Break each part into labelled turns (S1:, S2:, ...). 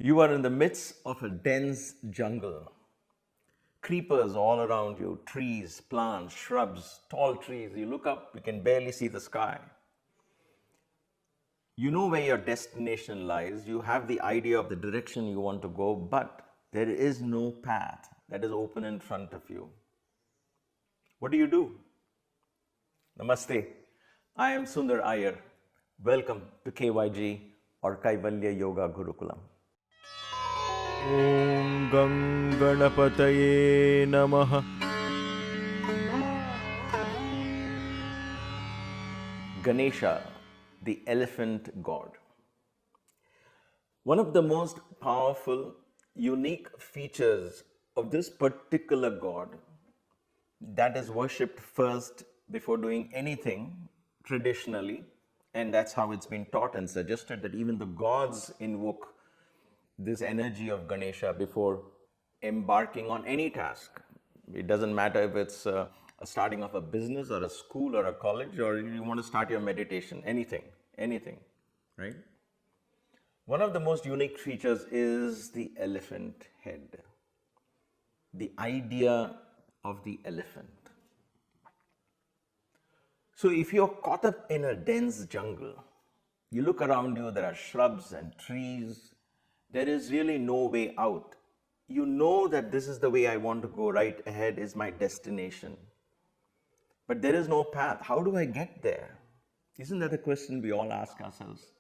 S1: You are in the midst of a dense jungle. Creepers all around you, trees, plants, shrubs, tall trees. You look up, you can barely see the sky. You know where your destination lies. You have the idea of the direction you want to go, but there is no path that is open in front of you. What do? Namaste. I am Sunder Iyer. Welcome to KYG or Kaivalya Yoga Gurukulam.
S2: Om Ganganapataye Namaha.
S1: Ganesha, the elephant god. One of the most powerful, unique features of this particular god that is worshipped first before doing anything traditionally, and that's how it's been taught and suggested that even the gods invoke this energy of Ganesha before embarking on any task. It doesn't matter if it's a starting of a business or a school or a college, or you want to start your meditation, anything, right? One of the most unique features is the elephant head, the idea of the elephant. So if you're caught up in a dense jungle, you look around you, there are shrubs and trees, there is really no way out. You know that this is the way I want to go, right ahead is my destination. But there is no path. How do I get there? Isn't that a question we all ask ourselves?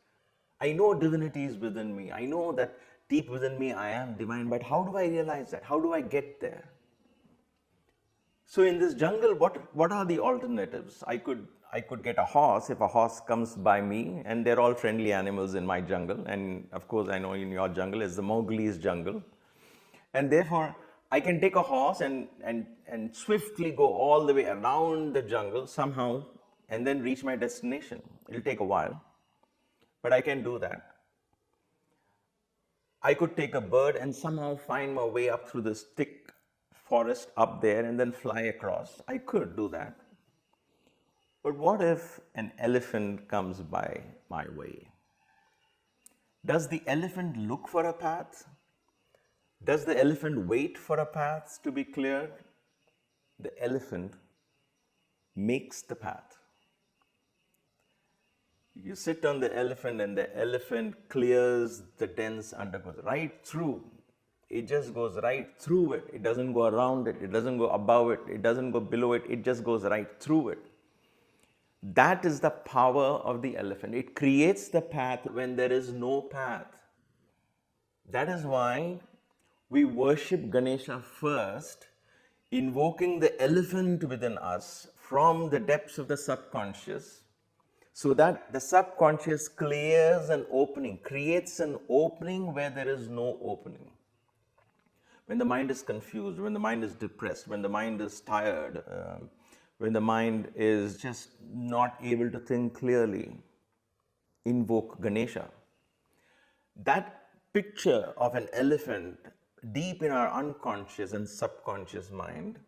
S1: I know divinity is within me. I know that deep within me I am divine, but how do I realize that? How do I get there? So in this jungle, what are the alternatives? I could get a horse if a horse comes by me, and they're all friendly animals in my jungle. And of course, I know in your jungle is the Mowgli's jungle. And therefore, I can take a horse and swiftly go all the way around the jungle somehow and then reach my destination. It'll take a while, but I can do that. I could take a bird and somehow find my way up through this thick forest up there and then fly across. I could do that. But what if an elephant comes by my way? Does the elephant look for a path? Does the elephant wait for a path to be cleared? The elephant makes the path. You sit on the elephant and the elephant clears the dense undergrowth right through. It just goes right through it. It doesn't go around it. It doesn't go above it. It doesn't go below it. It just goes right through it. That is the power of the elephant. It creates the path when there is no path. That is why we worship Ganesha first, invoking the elephant within us from the depths of the subconscious, so that the subconscious clears an opening, creates an opening where there is no opening. When the mind is confused, when the mind is depressed, when the mind is tired, when the mind is just not able to think clearly, invoke Ganesha. That picture of an elephant deep in our unconscious and subconscious mind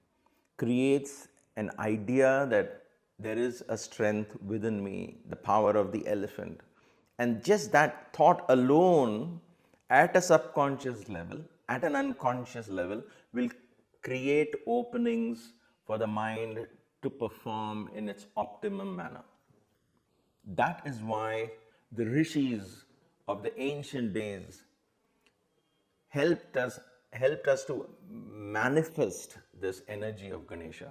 S1: creates an idea that there is a strength within me, the power of the elephant. And just that thought alone at a subconscious level, at an unconscious level, will create openings for the mind to perform in its optimum manner. That is why the rishis of the ancient days helped us to manifest this energy of Ganesha.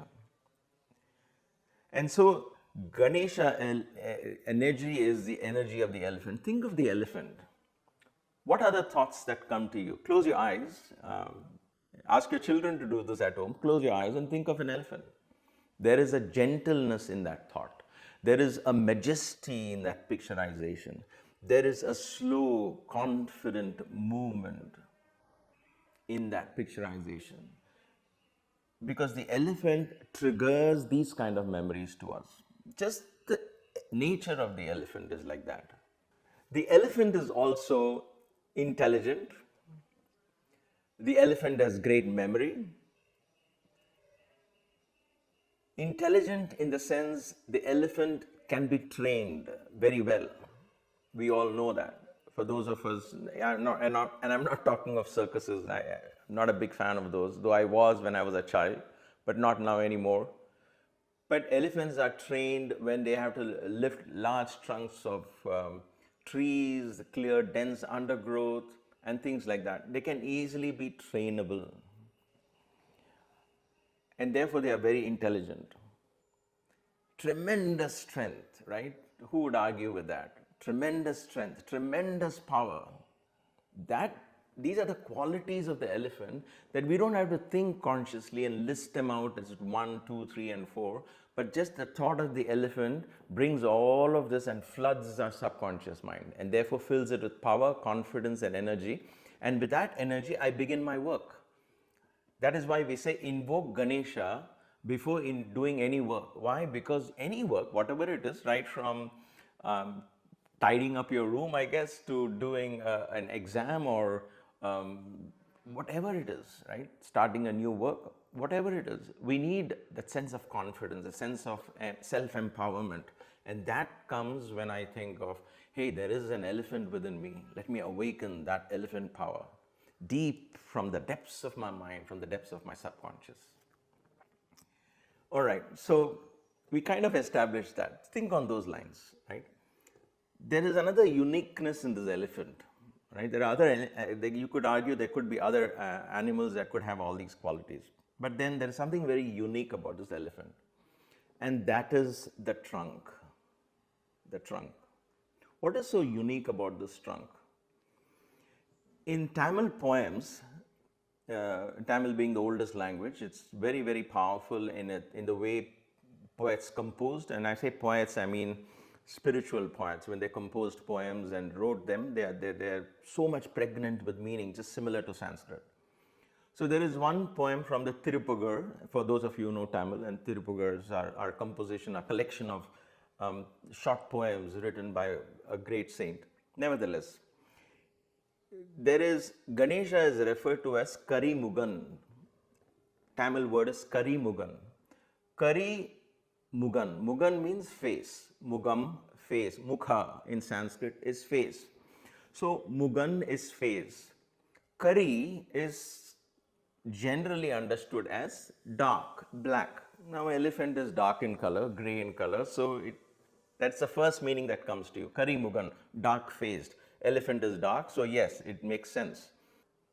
S1: And so Ganesha energy is the energy of the elephant. Think of the elephant. What are the thoughts that come to you? Close your eyes. Ask your children to do this at home. Close your eyes and think of an elephant. There is a gentleness in that thought. There is a majesty in that picturization. There is a slow, confident movement in that picturization. Because the elephant triggers these kind of memories to us. Just the nature of the elephant is like that. The elephant is also intelligent. The elephant has great memory. Intelligent in the sense the elephant can be trained very well. We all know that. For those of us, and I'm not talking of circuses. I'm not a big fan of those, though I was when I was a child, but not now anymore. But elephants are trained when they have to lift large trunks of trees, clear dense undergrowth, and things like that. They can easily be trainable, and therefore they are very intelligent. Tremendous strength, right? Who would argue with that? Tremendous strength, tremendous power. These are the qualities of the elephant that we don't have to think consciously and list them out as 1, 2, 3, and 4, but just the thought of the elephant brings all of this and floods our subconscious mind, and therefore fills it with power, confidence, and energy. And with that energy, I begin my work. That is why we say invoke Ganesha before doing any work. Why? Because any work, whatever it is, right from tidying up your room, I guess, to doing an exam or whatever it is, right? Starting a new work, whatever it is, we need that sense of confidence, a sense of self-empowerment. And that comes when I think of, hey, there is an elephant within me. Let me awaken that elephant power deep from the depths of my mind, from the depths of my subconscious. All right, so we kind of established that. Think on those lines, right? There is another uniqueness in this elephant, right? There are other, you could argue there could be other animals that could have all these qualities. But then there is something very unique about this elephant, and that is the trunk. The trunk. What is so unique about this trunk? In Tamil poems, Tamil being the oldest language, it's very, very powerful in the way poets composed. And I say poets, I mean spiritual poets. When they composed poems and wrote them, they're so much pregnant with meaning, just similar to Sanskrit. So there is one poem from the Tirupugar, for those of you who know Tamil, and Tirupugars are composition, a collection of short poems written by a great saint. Nevertheless, there is, Ganesha is referred to as Kari Mugan. Tamil word is Kari Mugan. Kari Mugan. Mugan means face. Mugam, face. Mukha in Sanskrit is face. So Mugan is face. Kari is generally understood as dark, black. Now elephant is dark in color, grey in color, so that's the first meaning that comes to you. Kari Mugan, dark faced. Elephant is dark, so yes, it makes sense.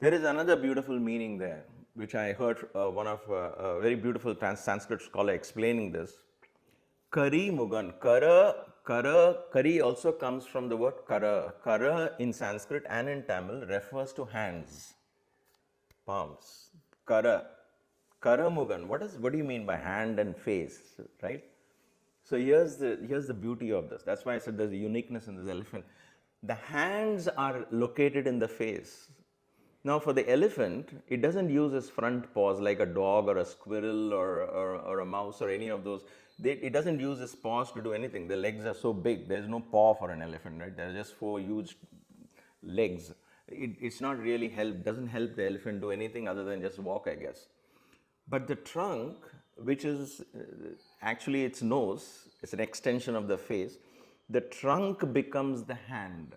S1: There is another beautiful meaning there, which I heard one of a very beautiful Sanskrit scholar explaining this. Kari Mugan, Kari also comes from the word Kara. Kara in Sanskrit and in Tamil refers to hands, palms. Kara Mugan. What do you mean by hand and face, right? So here's the beauty of this. That's why I said there's a uniqueness in this elephant. The hands are located in the face. Now for the elephant, it doesn't use its front paws like a dog or a squirrel or a mouse or any of those. It doesn't use its paws to do anything. The legs are so big. There's no paw for an elephant, right? There are just 4 huge legs. It's not really doesn't help the elephant do anything other than just walk, I guess. But the trunk, which is actually its nose, it's an extension of the face, the trunk becomes the hand.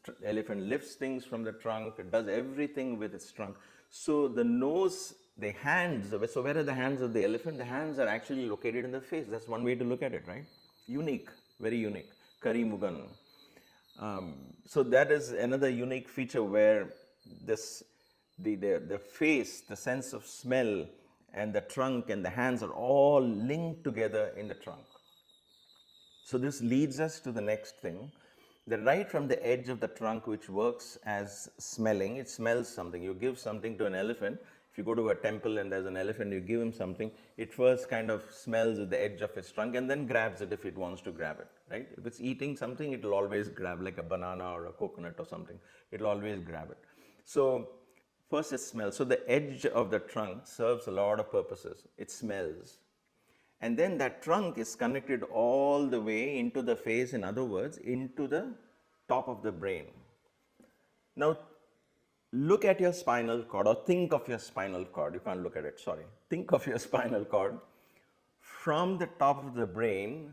S1: The elephant lifts things from the trunk, it does everything with its trunk. So the nose, the hands, so where are the hands of the elephant? The hands are actually located in the face. That's one way to look at it, right? Unique, very unique. Kari Mugan. So that is another unique feature where the face, the sense of smell, and the trunk and the hands are all linked together in the trunk. So this leads us to the next thing, that right from the edge of the trunk, which works as smelling, it smells something. You give something to an elephant. If you go to a temple and there's an elephant, you give him something, it first kind of smells at the edge of its trunk and then grabs it if it wants to grab it, right? If it's eating something, it will always grab, like a banana or a coconut or something. It will always grab it. So first it smells. So the edge of the trunk serves a lot of purposes. It smells. And then that trunk is connected all the way into the face, in other words, into the top of the brain. Now, look at your spinal cord, or think of your spinal cord. You can't look at it, sorry. Think of your spinal cord. From the top of the brain,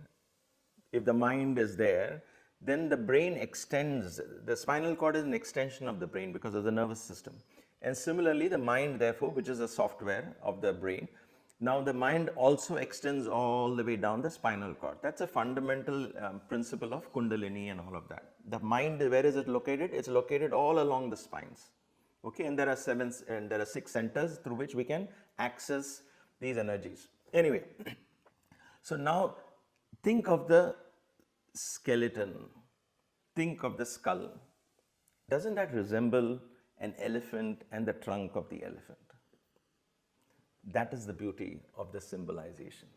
S1: if the mind is there, then the brain extends. The spinal cord is an extension of the brain because of the nervous system. And similarly, the mind, therefore, which is the software of the brain, now the mind also extends all the way down the spinal cord. That's a fundamental principle of Kundalini and all of that. The mind, where is it located? It's located all along the spines. Okay, and there are 6 centers through which we can access these energies. Anyway, so now think of the skeleton, think of the skull. Doesn't that resemble an elephant and the trunk of the elephant? That is the beauty of the symbolization.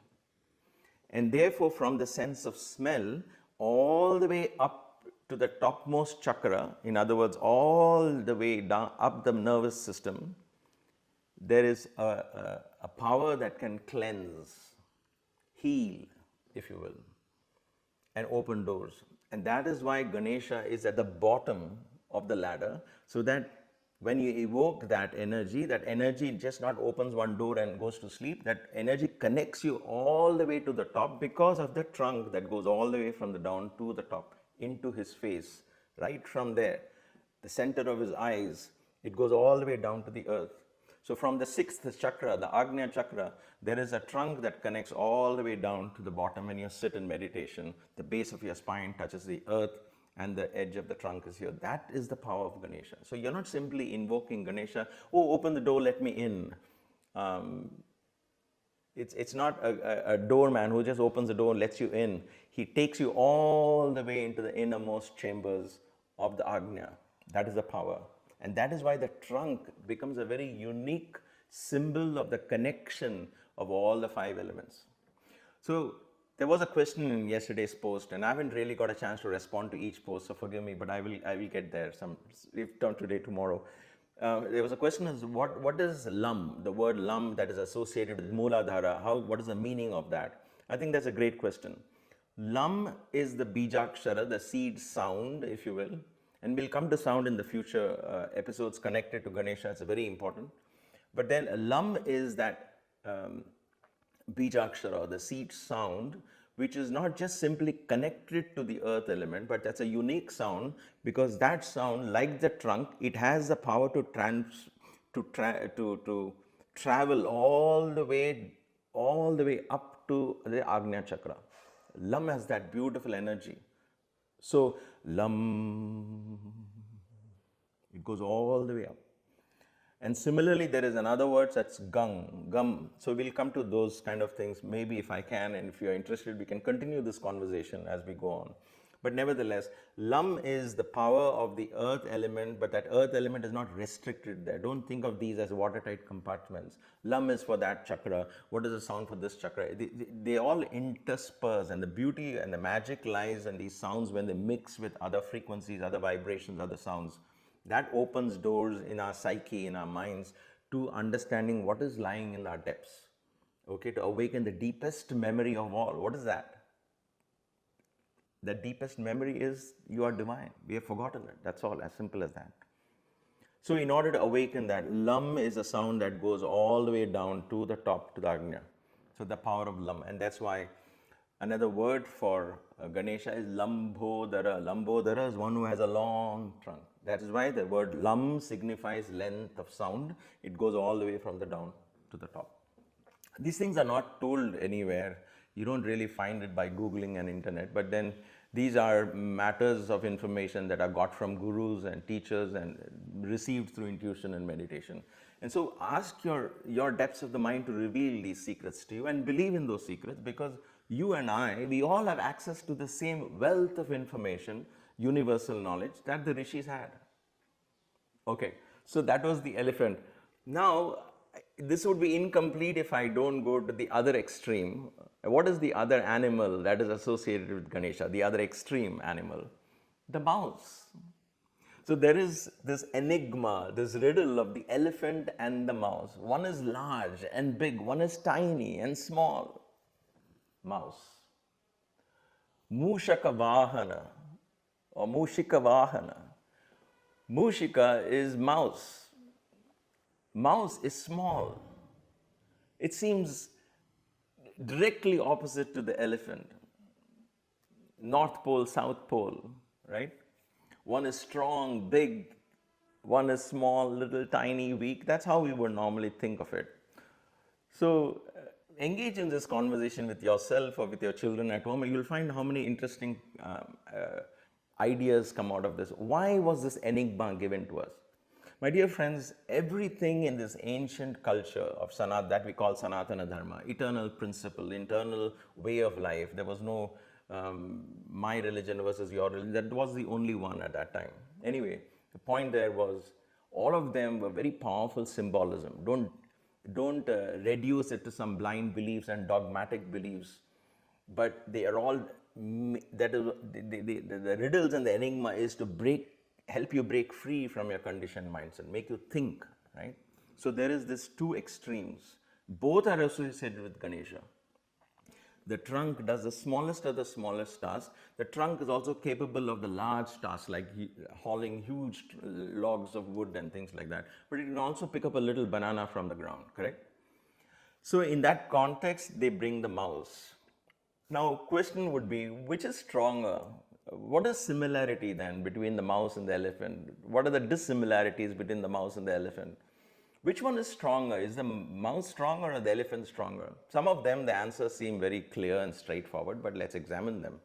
S1: And therefore, from the sense of smell all the way up to the topmost chakra, in other words, all the way down up the nervous system, there is a power that can cleanse, heal, if you will, and open doors. And that is why Ganesha is at the bottom of the ladder, so that when you evoke that energy just not opens one door and goes to sleep. That energy connects you all the way to the top because of the trunk that goes all the way from the down to the top into his face. Right from there, the center of his eyes, it goes all the way down to the earth. So from the 6th chakra, the Agnya chakra, there is a trunk that connects all the way down to the bottom. When you sit in meditation, the base of your spine touches the earth and the edge of the trunk is here. That is the power of Ganesha. So you're not simply invoking Ganesha, oh, open the door, let me in. It's not a doorman who just opens the door and lets you in. He takes you all the way into the innermost chambers of the Agnya. That is the power. And that is why the trunk becomes a very unique symbol of the connection of all the 5 elements. So there was a question in yesterday's post, and I haven't really got a chance to respond to each post, so forgive me, but I will get there, if not today, tomorrow. There was a question as what is lam, the word lam that is associated with Mooladhara, what is the meaning of that? I think that's a great question. Lam is the bijakshara, the seed sound, if you will, and we'll come to sound in the future episodes connected to Ganesha, it's very important. But then lam is that bijakshara, the seed sound, which is not just simply connected to the earth element, but that's a unique sound because that sound, like the trunk, it has the power to travel all the way up to the Agnya chakra. Lam has that beautiful energy. So lam, it goes all the way up. And similarly, there is another word that's gum. So we'll come to those kind of things, maybe if I can, and if you're interested, we can continue this conversation as we go on. But nevertheless, lam is the power of the earth element, but that earth element is not restricted there. Don't think of these as watertight compartments. Lam is for that chakra. What is the sound for this chakra? They all intersperse, and the beauty and the magic lies in these sounds when they mix with other frequencies, other vibrations, other sounds. That opens doors in our psyche, in our minds, to understanding what is lying in our depths. Okay, to awaken the deepest memory of all. What is that? The deepest memory is you are divine. We have forgotten it. That's all, as simple as that. So in order to awaken that, lam is a sound that goes all the way down to the top, to the Agnya. So the power of lam. And that's why another word for Ganesha is lambodara. Lambodara is one who has a long trunk. That is why the word lam signifies length of sound. It goes all the way from the down to the top. These things are not told anywhere. You don't really find it by Googling and internet, but then these are matters of information that are got from gurus and teachers and received through intuition and meditation. And so ask your depths of the mind to reveal these secrets to you and believe in those secrets, because you and I, we all have access to the same wealth of information, universal knowledge that the rishis had. Okay, so that was the elephant. Now, this would be incomplete if I don't go to the other extreme. What is the other animal that is associated with Ganesha, the other extreme animal? The mouse. So there is this enigma, this riddle of the elephant and the mouse. One is large and big, one is tiny and small. Mouse. Mushaka Vahana or Mushika Vahana. Mushika is mouse. Mouse is small. It seems directly opposite to the elephant. North Pole, South Pole, right? One is strong, big, one is small, little, tiny, weak. That's how we would normally think of it. So engage in this conversation with yourself or with your children at home, and you'll find how many interesting ideas come out of this. Why was this enigma given to us? My dear friends, everything in this ancient culture of Sanat that we call Sanathana Dharma, eternal principle, eternal way of life, there was no my religion versus your religion. That was the only one at that time. Anyway, the point there was all of them were very powerful symbolism. Don't reduce it to some blind beliefs and dogmatic beliefs, but they are all that is the riddles and the enigma is to help you break free from your conditioned minds and make you think, right? So there is this two extremes. Both are associated with Ganesha. The trunk does the smallest of the smallest tasks. The trunk is also capable of the large tasks like hauling huge logs of wood and things like that. But it can also pick up a little banana from the ground, correct? So in that context, they bring the mouse. Now, question would be, which is stronger? What is similarity then between the mouse and the elephant? What are the dissimilarities between the mouse and the elephant? Which one is stronger? Is the mouse stronger or the elephant stronger? Some of them, the answers seem very clear and straightforward, but let's examine them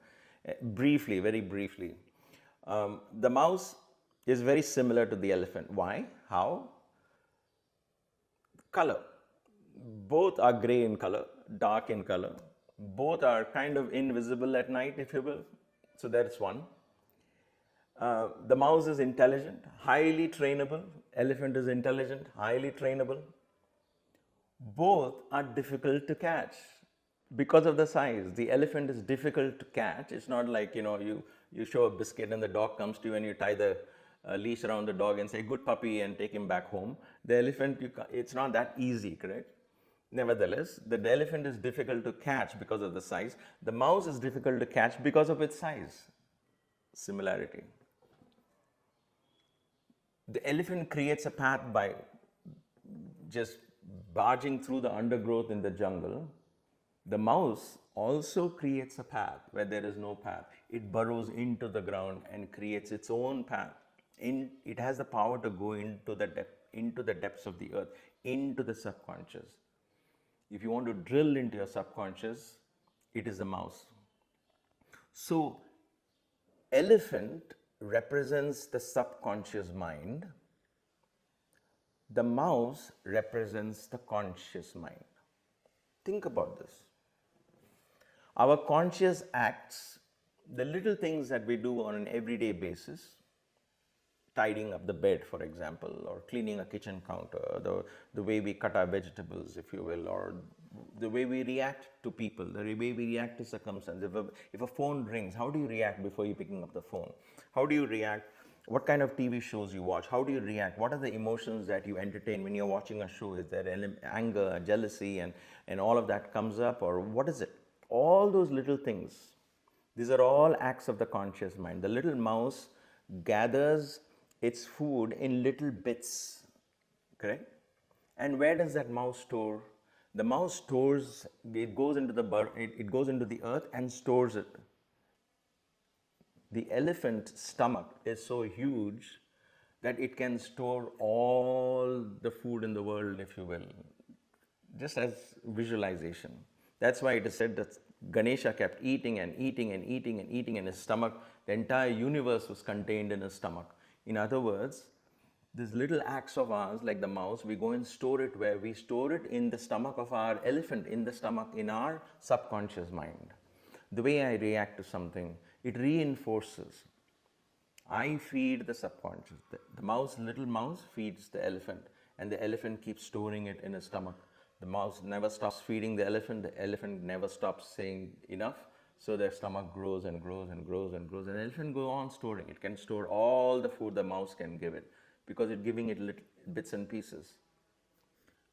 S1: briefly, very briefly. The mouse is very similar to the elephant. Why? How? Color. Both are gray in color, dark in color. Both are kind of invisible at night, if you will. So that's one. The mouse is intelligent, highly trainable. Elephant is intelligent, highly trainable. Both are difficult to catch because of the size. The elephant is difficult to catch. It's not like, you show a biscuit and the dog comes to you and you tie the leash around the dog and say, good puppy, and take him back home. The elephant, it's not that easy, correct? Nevertheless, the elephant is difficult to catch because of the size. The mouse is difficult to catch because of its size. Similarity. The elephant creates a path by just barging through the undergrowth in the jungle. The mouse also creates a path where there is no path. It burrows into the ground and creates its own path. It has the power to go into the depths of the earth, into the subconscious. If you want to drill into your subconscious, it is the mouse. So, elephant represents the subconscious mind. The mouse represents the conscious mind. Think about this. Our conscious acts, the little things that we do on an everyday basis, tidying up the bed, for example, or cleaning a kitchen counter, the way we cut our vegetables, if you will, or the way we react to people, the way we react to circumstances. If a phone rings, how do you react before you picking up the phone? How do you react? What kind of TV shows you watch? How do you react? What are the emotions that you entertain when you're watching a show? Is there anger, jealousy, and all of that comes up? Or what is it? All those little things, these are all acts of the conscious mind. The little mouse gathers its food in little bits, correct? And where does that mouse store? The mouse stores, it goes into the earth and stores it. The elephant's stomach is so huge that it can store all the food in the world, if you will, just as visualization. That's why it is said that Ganesha kept eating and eating and eating and eating in his stomach. The entire universe was contained in his stomach. In other words, these little acts of ours, like the mouse, we go and store it where? We store it in the stomach of our elephant, in the stomach, in our subconscious mind. The way I react to something, it reinforces. I feed the subconscious. The little mouse feeds the elephant, and the elephant keeps storing it in his stomach. The mouse never stops feeding the elephant never stops saying enough, so their stomach grows and grows and grows and grows, and the elephant goes on storing. It can store all the food the mouse can give it, because it's giving it little bits and pieces.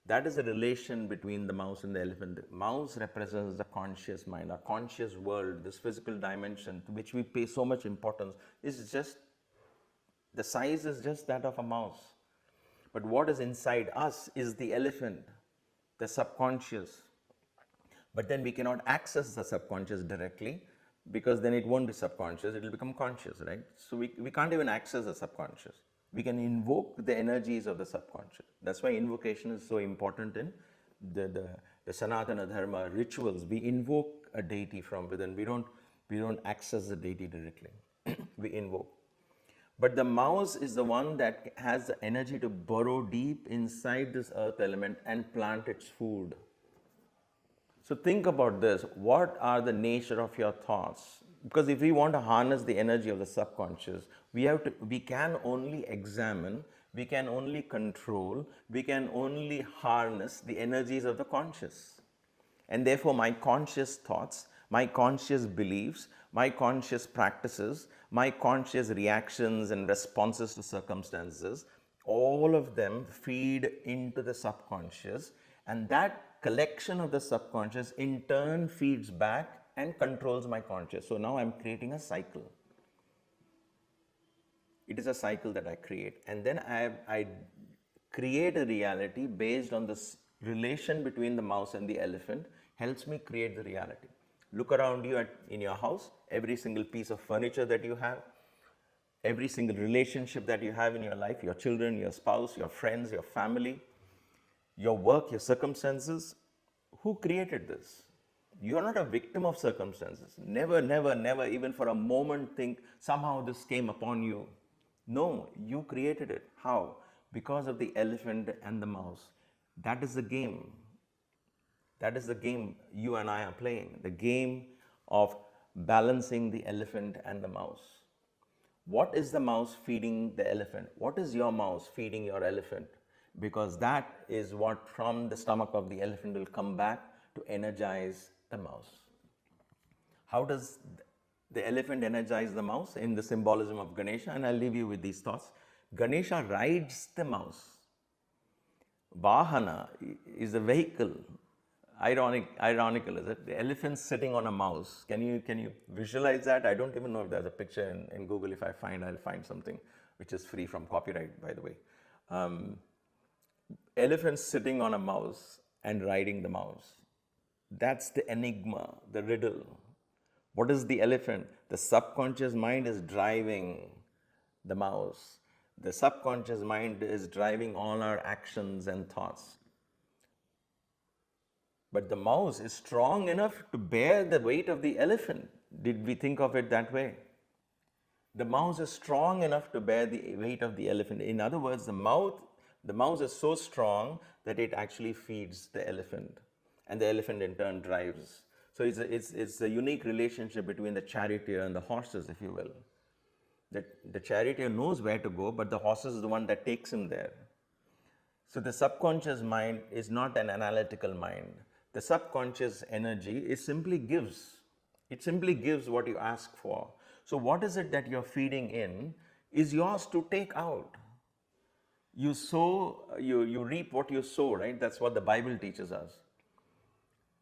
S1: That is the relation between the mouse and the elephant. The mouse represents the conscious mind, our conscious world, this physical dimension to which we pay so much importance. The size is just that of a mouse. But what is inside us is the elephant, the subconscious. But then we cannot access the subconscious directly. because then it won't be subconscious, it will become conscious, right? So we can't even access the subconscious. We can invoke the energies of the subconscious. That's why invocation is so important in the Sanathana Dharma rituals. We invoke a deity from within. We don't access the deity directly. We invoke. But the mouse is the one that has the energy to burrow deep inside this earth element and plant its food. So think about this. What are the nature of your thoughts? Because if we want to harness the energy of the subconscious, we can only examine, we can only control, we can only harness the energies of the conscious. And therefore, my conscious thoughts, my conscious beliefs, my conscious practices, my conscious reactions and responses to circumstances, all of them feed into the subconscious, and that collection of the subconscious in turn feeds back and controls my conscious. So now I'm creating a cycle. It is a cycle that I create, and then I create a reality based on this relation between the mouse and the elephant. Helps me create the reality. Look around you in your house, every single piece of furniture that you have, every single relationship that you have in your life, your children, your spouse, your friends, your family, your work, your circumstances. Who created this? You are not a victim of circumstances. Never, never, never, even for a moment think somehow this came upon you. No, you created it. How? Because of the elephant and the mouse. That is the game. That is the game you and I are playing. The game of balancing the elephant and the mouse. What is the mouse feeding the elephant? What is your mouse feeding your elephant? Because that is what from the stomach of the elephant will come back to energize the mouse. How does the elephant energize the mouse? In the symbolism of Ganesha, and I'll leave you with these thoughts. Ganesha rides the mouse. Vahana is a vehicle. Ironical, is it? The elephant sitting on a mouse. Can you visualize that? I don't even know if there's a picture in Google. If I find, I'll find something which is free from copyright, by the way. Elephant sitting on a mouse and riding the mouse. That's the enigma, the riddle. What is the elephant? The subconscious mind is driving the mouse. The subconscious mind is driving all our actions and thoughts. But the mouse is strong enough to bear the weight of the elephant. Did we think of it that way? The mouse is strong enough to bear the weight of the elephant. In other words, the mouse is so strong that it actually feeds the elephant, and the elephant in turn drives. So it's a unique relationship between the charioteer and the horses, if you will. The charioteer knows where to go, but the horse is the one that takes him there. So the subconscious mind is not an analytical mind. The subconscious energy simply gives. It simply gives what you ask for. So what is it that you're feeding in is yours to take out. You sow, you reap what you sow, right? That's what the Bible teaches us.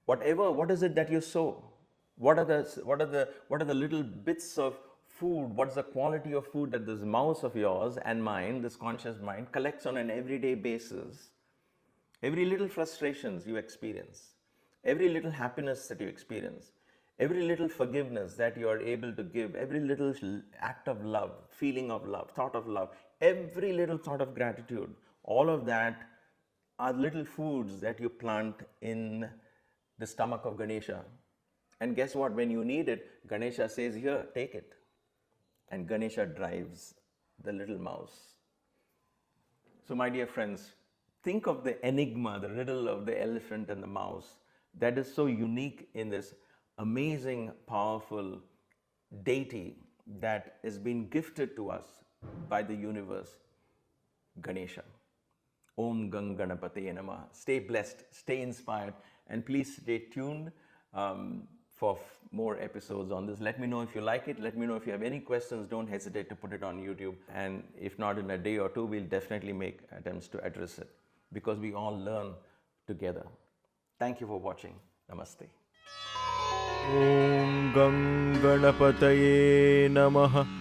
S1: What is it that you sow? What are the little bits of food? What's the quality of food that this mouse of yours and mine, this conscious mind, collects on an everyday basis? Every little frustrations you experience, every little happiness that you experience, every little forgiveness that you are able to give, every little act of love, feeling of love, thought of love, every little thought of gratitude, all of that are little foods that you plant in the stomach of Ganesha. And guess what? When you need it, Ganesha says, here, take it. And Ganesha drives the little mouse. So my dear friends, think of the enigma, the riddle of the elephant and the mouse that is so unique in this amazing, powerful deity that has been gifted to us by the universe, Ganesha. Om Gang Ganapataye Namaha. Stay blessed, stay inspired, and please stay tuned for more episodes on this. Let me know if you like it. Let me know if you have any questions. Don't hesitate to put it on YouTube. And if not in a day or two, we'll definitely make attempts to address it because we all learn together. Thank you for watching. Namaste. Om Gang Ganapataye Namaha.